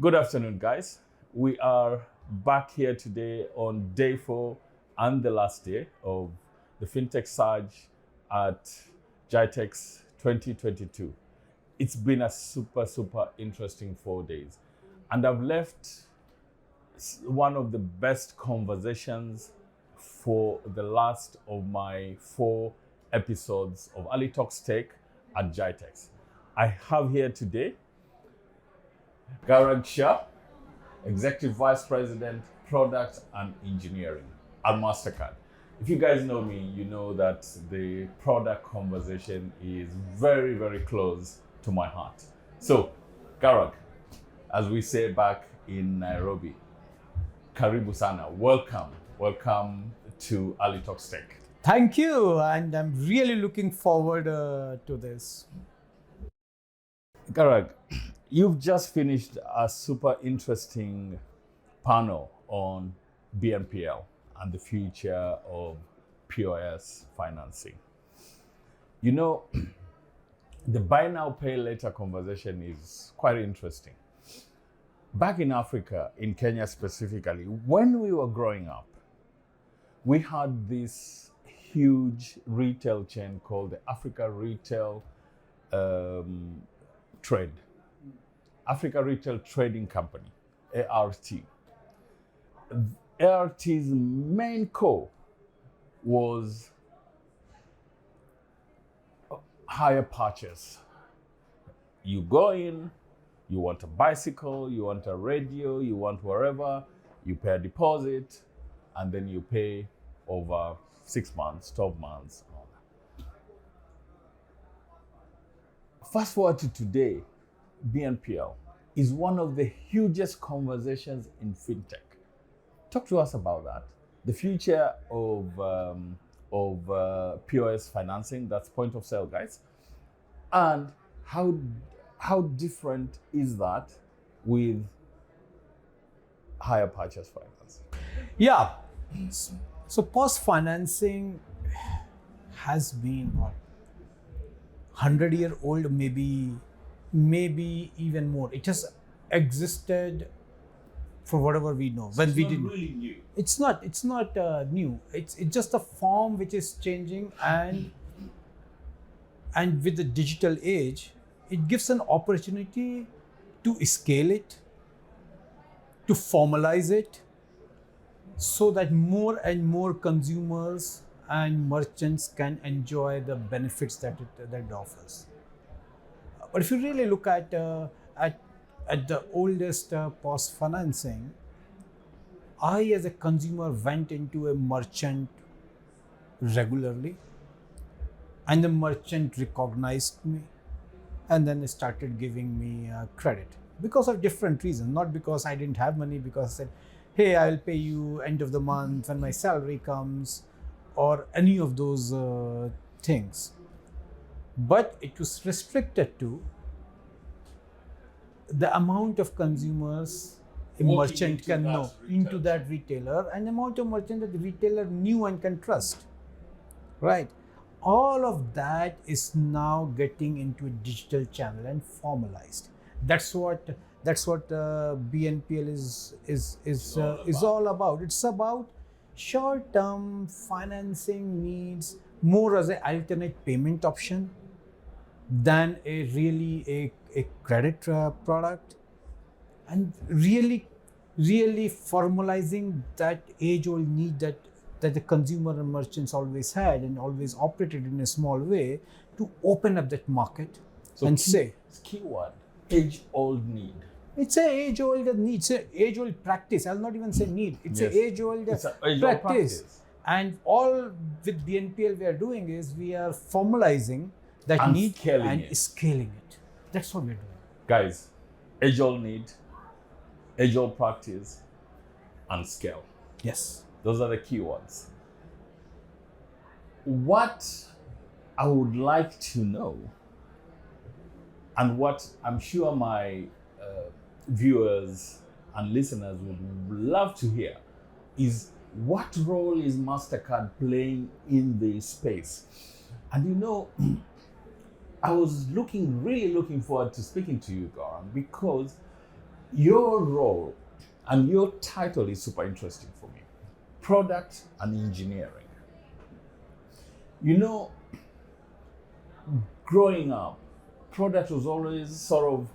Good afternoon, guys. We are back here today on day 4 and the last day of the FintechSurge at GITEX 2022. It's been a super interesting 4 days, and I've left one of the best conversations for the last of my 4 episodes of Ali Talks Tech at GITEX. I have here today Gaurang Shah, Executive Vice President, Product and Engineering at MasterCard. If you guys know me, you know that the product conversation is very close to my heart. So, Gaurang, as we say back in Nairobi, Karibu Sana, welcome to Ali Talks Tech. Thank you, and I'm really looking forward to this. Gaurang, you've just finished a super interesting panel on BNPL and the future of POS financing. You know, the buy now, pay later conversation is quite interesting. Back in Africa, in Kenya specifically, when we were growing up, we had this huge retail chain called the Africa Retail Africa Retail Trading Company, ART. ART's main core was hire purchase. You go in, you want a bicycle, you want a radio, you want wherever, you pay a deposit, and then you pay over 6 months, 12 months. Fast forward to today, BNPL is one of the hugest conversations in fintech. Talk to us about that. The future of POS financing, that's point of sale, guys, and how different is that with hire purchase finance? Yeah, so POS financing has been what, 100-year-old, maybe even more. It has existed for whatever we know. So when we didn't really new. It's not new. It's just a form which is changing, and with the digital age, it gives an opportunity to scale it, to formalize it, so that more and more consumers and merchants can enjoy the benefits that it offers. But if you really look at the oldest POS financing, I as a consumer went into a merchant regularly, and the merchant recognized me, and then they started giving me credit because of different reasons. Not because I didn't have money, because I said, hey, I'll pay you end of the month when my salary comes, or any of those things. But it was restricted to the amount of consumers a merchant can know into that retailer, and the amount of merchant that the retailer knew and can trust. Right? All of that is now getting into a digital channel and formalized. That's what BNPL is all about. It's about short-term financing needs more as an alternate payment option than a credit product, and really formalizing that age-old need that the consumer and merchants always had and always operated in a small way, to open up that market. So and say, keyword, age-old need. It's an age-old need. It's an age-old practice. I'll not even say need. It's an age-old practice. And all with BNPL we are doing is we are formalizing that and need scaling it. That's what we're doing. Guys, age-old need, age-old practice, and scale. Yes. Those are the keywords. What I would like to know, and what I'm sure my viewers and listeners would love to hear, is what role is MasterCard playing in the space? And you know, I was really looking forward to speaking to you, Gaurang, because Your role and your title is super interesting for me. Product and engineering. You know, growing up, product was always sort of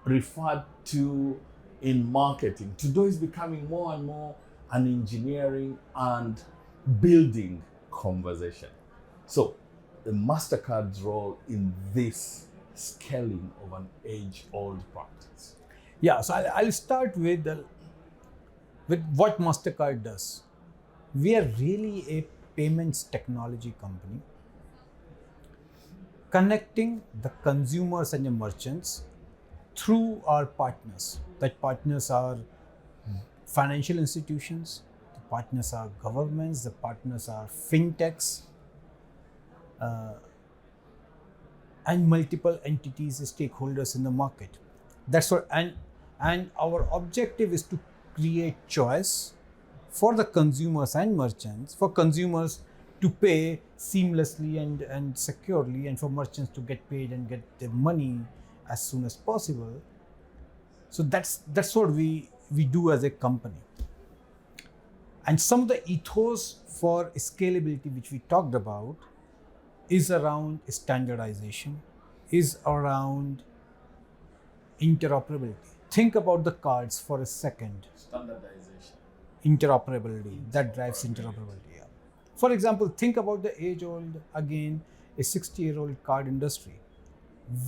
referred to in marketing. Today is becoming more and more an engineering and building conversation. So the MasterCard's role in this scaling of an age-old practice. Yeah, so I'll start with what MasterCard does. We are really a payments technology company connecting the consumers and the merchants through our partners. That partners are financial institutions, the partners are governments, the partners are fintechs, and multiple entities, stakeholders in the market. That's what, and our objective is to create choice for the consumers and merchants, for consumers to pay seamlessly and securely, and for merchants to get paid and get their money as soon as possible. So that's what we do as a company. And some of the ethos for scalability which we talked about is around standardization, is around interoperability. Think about the cards for a second. Standardization. Interoperability, that drives interoperability. Yeah. For example, think about the age-old, again, a 60-year-old card industry.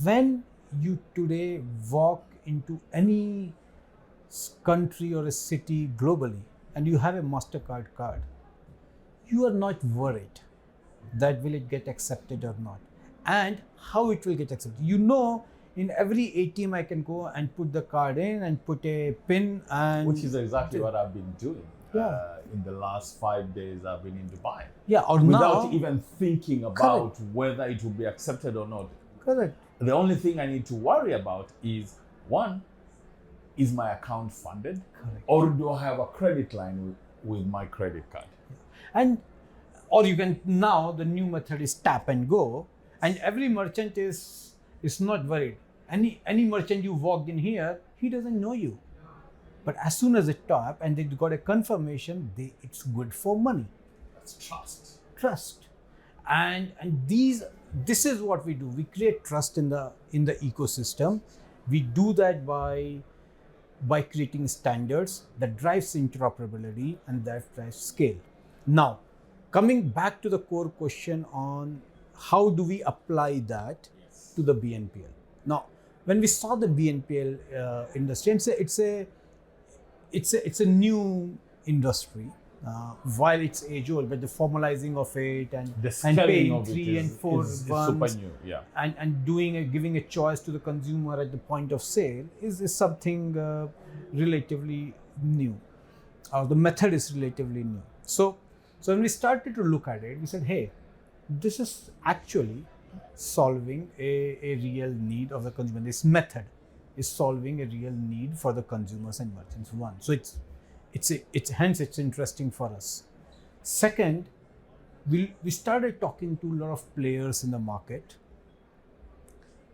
When you today walk into any country or a city globally and you have a MasterCard card, you are not worried that will it get accepted or not, and how it will get accepted. You know, in every ATM I can go and put the card in and put a pin, and which is exactly what I've been doing. Yeah. In the last 5 days I've been in Dubai. Yeah, or without now, even thinking about whether it will be accepted or not. correct. The only thing I need to worry about is, one, is my account funded? Correct. Or do I have a credit line with my credit card? And or you can, now the new method is tap and go, and every merchant is not worried. Any merchant you walked in here, he doesn't know you, but as soon as they tap and they got a confirmation, it's good for money. That's Trust. And this is what we do. We create trust in the ecosystem. We do that by creating standards that drives interoperability and that drives scale. Now, coming back to the core question on how do we apply that to the BNPL. Now, when we saw the BNPL industry, it's a new industry. While it's age old, but the formalizing of it and paying 3 and 4 is months, super new, yeah. and giving a choice to the consumer at the point of sale is something relatively new. The method is relatively new. So when we started to look at it, we said, hey, this is actually solving a real need of the consumer. This method is solving a real need for the consumers and merchants. One, so hence it's interesting for us. Second, we started talking to a lot of players in the market,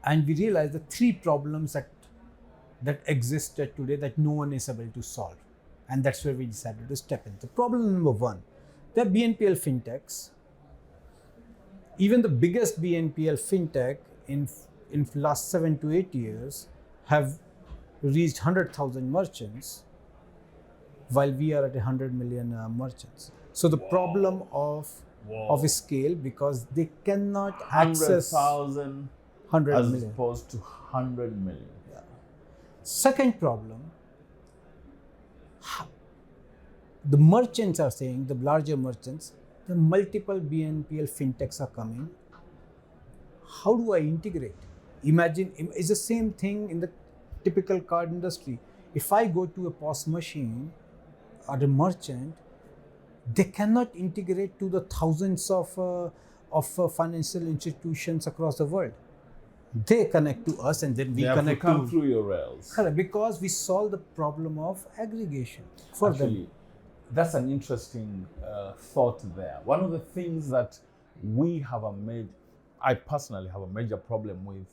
and we realized the 3 problems that existed today that no one is able to solve, and that's where we decided to step in. The problem number 1, the BNPL fintechs. Even the biggest BNPL fintech in last 7 to 8 years have reached 100,000 merchants, while we are at 100 million merchants. So the problem of scale, because they cannot access 100,000 100 as million. opposed to 100 million. Yeah. Second problem, the merchants are saying, the larger merchants, the multiple BNPL fintechs are coming. How do I integrate? Imagine, it's the same thing in the typical card industry. If I go to a POS machine or a merchant, they cannot integrate to the thousands of financial institutions across the world. They connect to us, and then we connect to come through your rails. Correct, because we solve the problem of aggregation for them. That's an interesting thought there. One of the things that I personally have a major problem with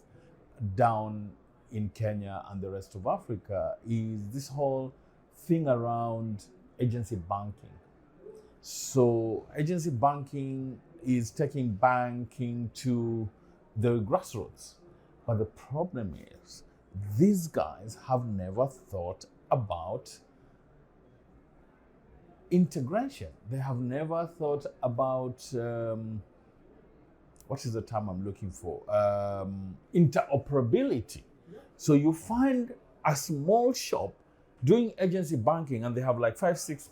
down in Kenya and the rest of Africa is this whole thing around agency banking. So agency banking is taking banking to the grassroots. But the problem is, these guys have never thought about integration. They have never thought about, what is the term I'm looking for? Interoperability. So you find a small shop doing agency banking and they have like 5-6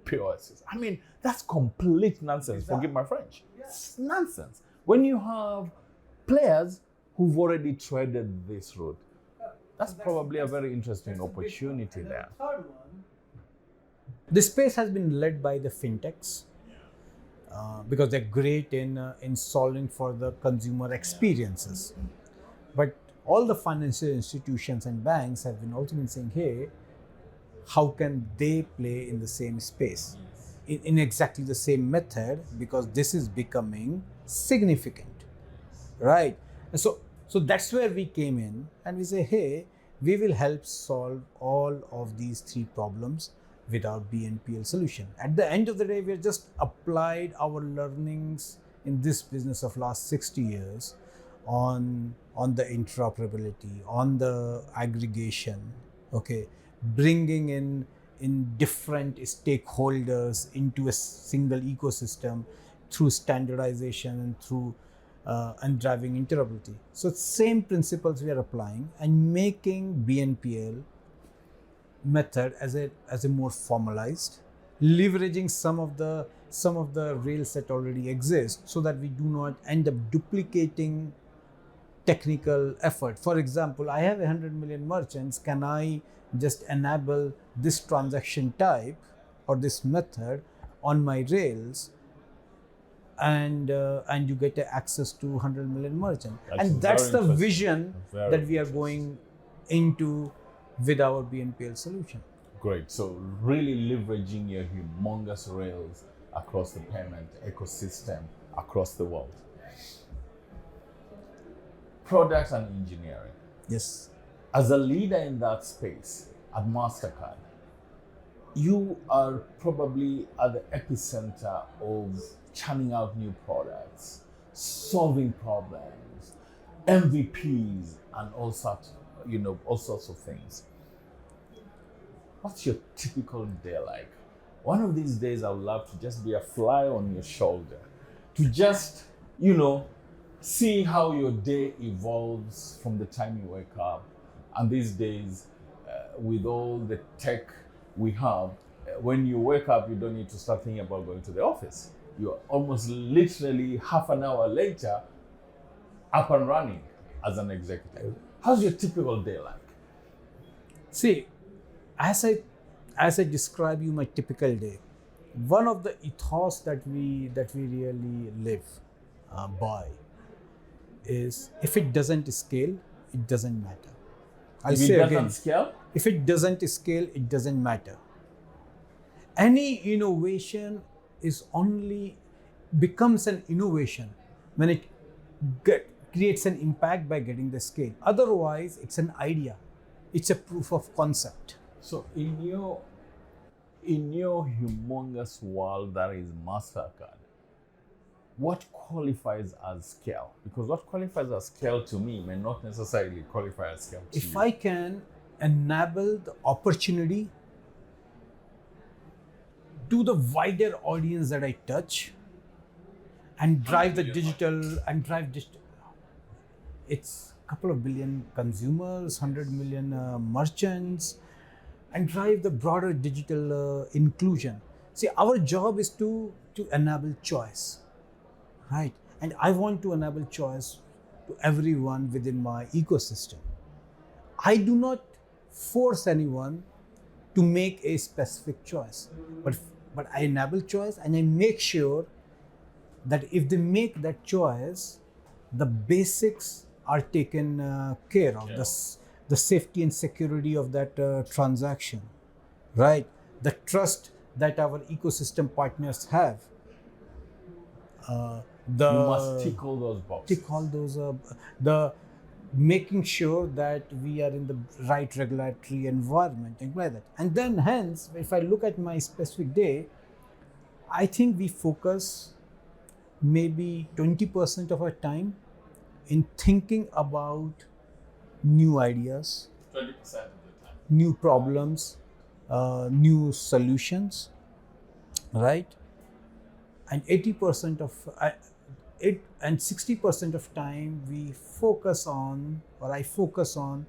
POSs. I mean, that's complete nonsense. Forgive my French. It's nonsense. When you have players who've already treaded this road, that's probably a very interesting opportunity there. The space has been led by the fintechs because they're great in solving for the consumer experiences. But all the financial institutions and banks have been also been saying, hey, how can they play in the same space in exactly the same method, because this is becoming significant, right? And so that's where we came in and we say, hey, we will help solve all of these three problems with our BNPL solution. At the end of the day, we have just applied our learnings in this business of last 60 years on the interoperability, on the aggregation, okay, bringing in different stakeholders into a single ecosystem through standardization and through and driving interoperability. So same principles we are applying and making BNPL method as a more formalized, leveraging some of the rails that already exist, so that we do not end up duplicating technical effort. For example, I have 100 million merchants. Can I just enable this transaction type or this method on my rails, and you get access to 100 million merchants? And that's the vision that we are going into with our BNPL solution. Great. So really leveraging your humongous rails across the payment ecosystem across the world. Products and engineering. Yes. As a leader in that space at MasterCard, you are probably at the epicenter of churning out new products, solving problems, MVPs, and all sorts of things. What's your typical day like? One of these days, I would love to just be a fly on your shoulder, to just, see how your day evolves from the time you wake up. And these days, with all the tech we have, when you wake up, you don't need to start thinking about going to the office. You're almost literally half an hour later up and running as an executive. How's your typical day like? See, as I describe you my typical day, one of the ethos that we really live by is, if it doesn't scale, it doesn't matter. I'll say again, scale? If it doesn't scale, it doesn't matter. Any innovation becomes an innovation when it creates an impact by getting the scale. Otherwise, it's an idea. It's a proof of concept. So in your humongous world that is MasterCard, what qualifies as scale? Because what qualifies as scale to me may not necessarily qualify as scale to you. If I can enable the opportunity to the wider audience that I touch and drive it's a couple of billion consumers, 100 million merchants, and drive the broader digital inclusion. See, our job is to enable choice, right? And I want to enable choice to everyone within my ecosystem. I do not force anyone to make a specific choice, but I enable choice, and I make sure that if they make that choice, the basics are taken care of. Yeah. The safety and security of that transaction, right? The trust that our ecosystem partners have. You must tick all those boxes. Tick all those. making sure that we are in the right regulatory environment and like that. And then hence, if I look at my specific day, I think we focus maybe 20% of our time in thinking about new ideas, 20% of the time. new problems, new solutions, right? And 80% of it and 60% of time we focus on, or I focus on,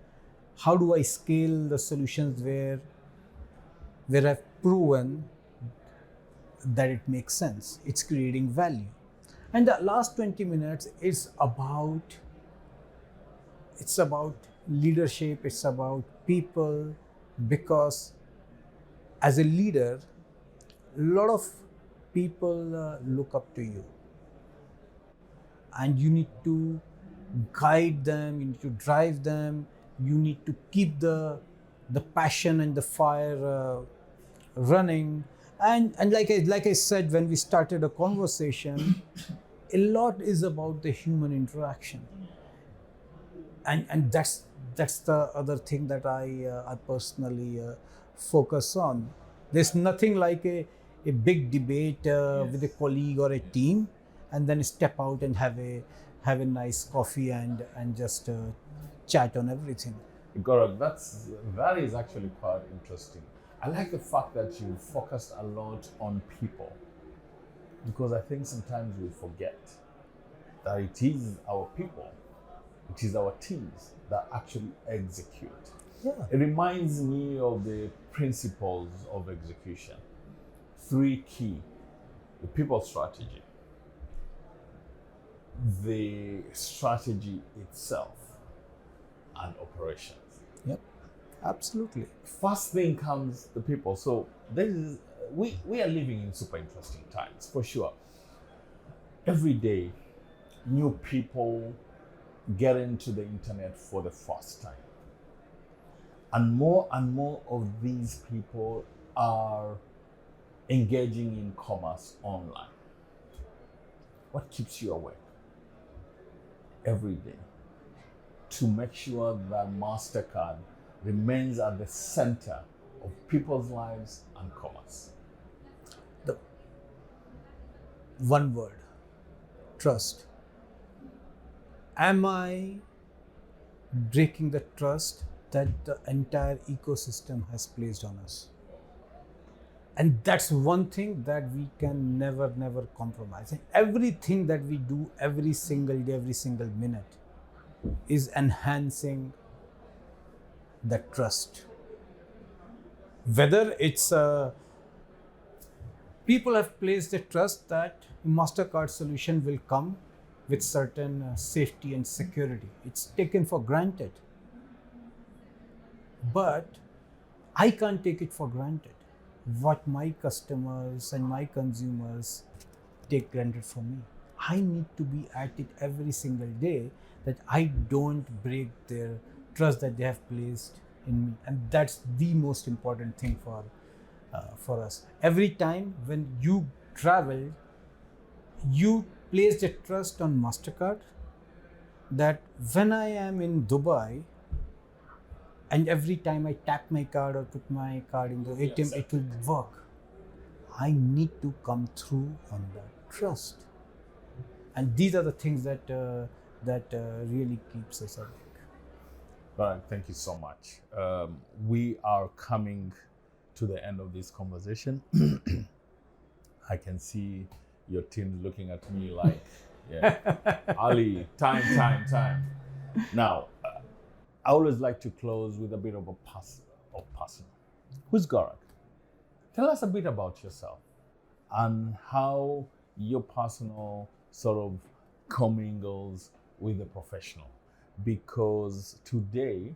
how do I scale the solutions where I've proven that it makes sense, it's creating value. And the last 20 minutes is about, it's about leadership, it's about people, because as a leader, a lot of people look up to you, and you need to guide them, you need to drive them, you need to keep the passion and the fire running. And like I said when we started a conversation, a lot is about the human interaction, and that's the other thing that I personally focus on. There's nothing like a big debate with a colleague or a team, and then step out and have a nice coffee and just chat on everything. Gaurang, that is actually quite interesting. I like the fact that you focused a lot on people, because I think sometimes we forget that it is our people, it is our teams that actually execute. Yeah. It reminds me of the principles of execution. Three key: the people strategy, the strategy itself, and operations. Yep. Absolutely. First thing comes the people. So we are living in super interesting times for sure. Every day, new people get into the internet for the first time. And more of these people are engaging in commerce online. What keeps you awake every day to make sure that MasterCard remains at the center of people's lives and commerce? The one word: trust. Am I breaking the trust that the entire ecosystem has placed on us? And that's one thing that we can never compromise. And everything that we do every single day, every single minute, is enhancing that trust. Whether it's people have placed a trust that MasterCard solution will come with certain safety and security. It's taken for granted. But I can't take it for granted what my customers and my consumers take granted from me. I need to be at it every single day, that I don't break their trust that they have placed in me. And that's the most important thing for us. Every time when you travel, you placed a trust on MasterCard, that when I am in Dubai, and every time I tap my card or put my card in the ATM, it will work. I need to come through on that trust. And these are the things that really keeps us awake. Gaurang, thank you so much. We are coming to the end of this conversation. I can see your team looking at me like, yeah, Ali, time. Now, I always like to close with a bit of a personal. Who's Gaurang? Tell us a bit about yourself and how your personal sort of commingles with the professional. Because today,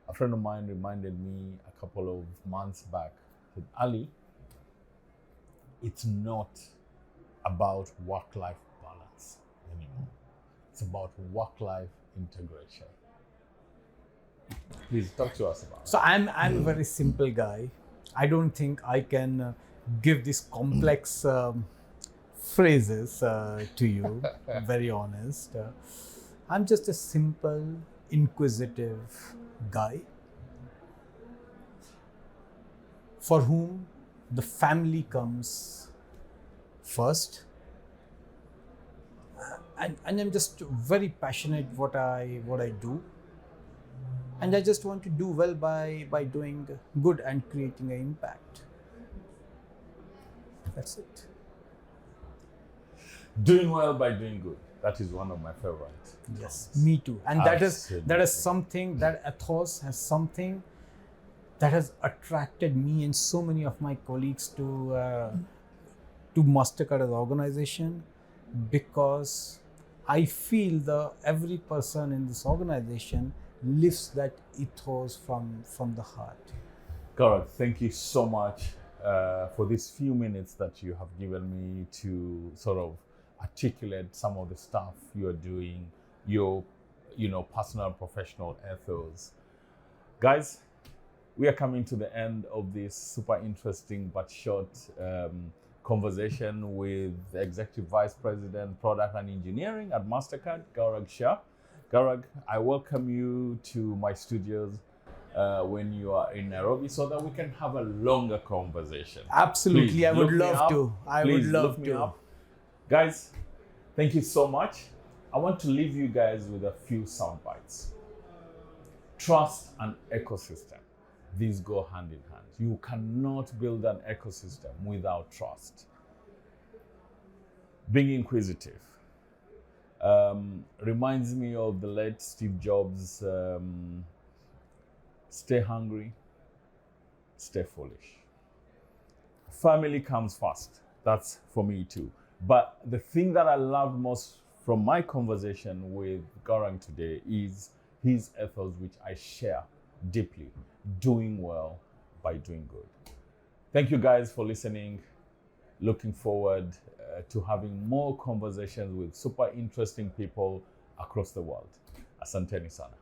a friend of mine reminded me a couple of months back that, Ali, it's not about work-life balance anymore. It's about work-life integration. Please talk to us about it. So I'm a very simple guy. I don't think I can give these complex phrases to you. Very honest. I'm just a simple inquisitive guy for whom the family comes first. And I'm just very passionate what I do, and I just want to do well by doing good and creating an impact. That's it. Doing well by doing good. That is one of my favorites. Yes, me too. And that is something that ethos has something that has attracted me and so many of my colleagues to Mastercard as an organization, because I feel every person in this organization lives that ethos from the heart. Gaurang, thank you so much for these few minutes that you have given me to sort of articulate some of the stuff you are doing, your personal and professional ethos. Guys, we are coming to the end of this super interesting but short conversation with the Executive Vice President, Product and Engineering at Mastercard, Gaurang Shah. Gaurang, I welcome you to my studios when you are in Nairobi so that we can have a longer conversation. Absolutely, Please, I would love to. I would love to. Guys, thank you so much. I want to leave you guys with a few sound bites. Trust and ecosystem. These go hand in hand. You cannot build an ecosystem without trust. Being inquisitive reminds me of the late Steve Jobs, stay hungry, stay foolish. Family comes first. That's for me too. But the thing that I loved most from my conversation with Gaurang today is his ethos, which I share deeply. Doing well by doing good. Thank you guys for listening. Looking forward to having more conversations with super interesting people across the world. Asanteni sana.